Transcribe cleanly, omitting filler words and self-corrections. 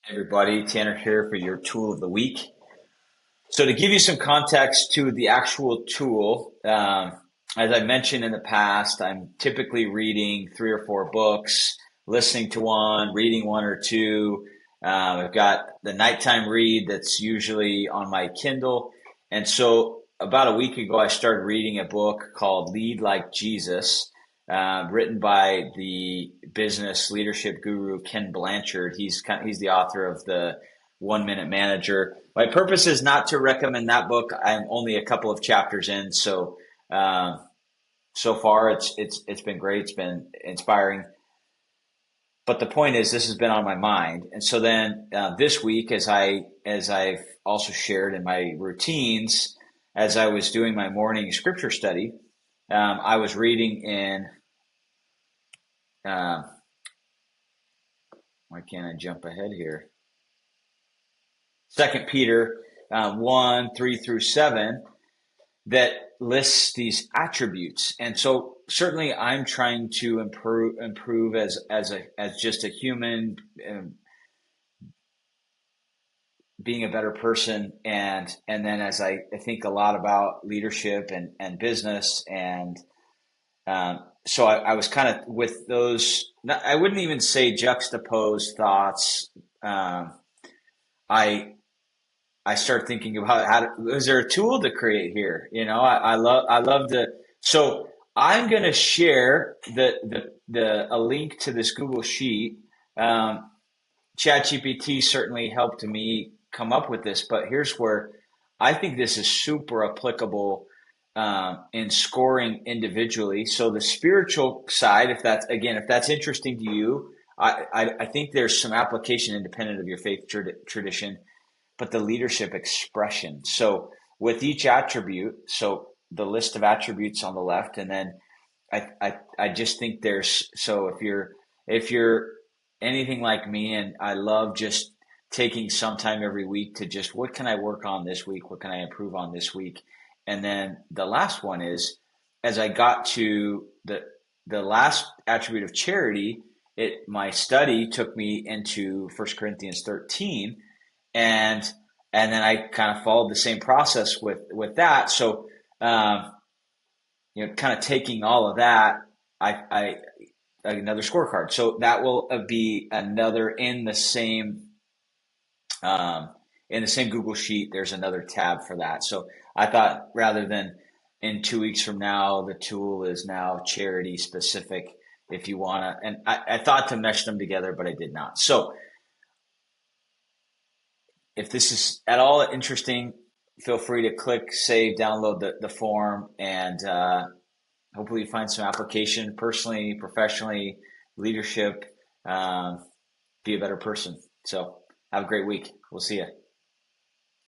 Everybody, Tanner here for your tool of the week. So, to give you some context to the actual tool, as I mentioned in the past, I'm typically reading 3 or 4 books, listening to one, reading one or two. I've got the nighttime read that's usually on my Kindle. And so, about a week ago, I started reading a book called Lead Like Jesus, written by the business leadership guru Ken Blanchard. He's the author of the 1 Minute Manager. My purpose is not to recommend that book. I'm only a couple of chapters in, so so far it's been great. It's been inspiring. But the point is, this has been on my mind, and so then this week, as I've also shared in my routines, as I was doing my morning scripture study, I was reading in. Uh, why can't I jump ahead here? 2 Peter 1:3-7 that lists these attributes, and so certainly I'm trying to improve as just a human, being a better person, and then as I think a lot about leadership and business, and so I was kind of with those. I wouldn't even say juxtaposed thoughts. I I start thinking about is there a tool to create here? I love the. So I'm going to share the a link to this Google Sheet. Um, ChatGPT certainly helped me come up with this, but here's where I think this is super applicable in scoring individually. So the spiritual side, if that's interesting to you, I think there's some application independent of your faith tradition, but the leadership expression. So with each attribute, so the list of attributes on the left, and then I just think there's so if you're anything like me, and I love just taking some time every week to just what can I work on this week? What can I improve on this week? And then the last one is as I got to the last attribute of charity, it my study took me into 1 Corinthians 13, and and then I kind of followed the same process with that. So um, kind of taking all of that, I another scorecard. So that will be another um, in the same Google Sheet. There's another tab for that. So I thought rather than in 2 weeks from now, the tool is now charity specific. If you want to, and I thought to mesh them together, but I did not. So if this is at all interesting, feel free to click save, download the form, and hopefully you find some application personally, professionally, leadership, um, be a better person. So have a great week. We'll see you.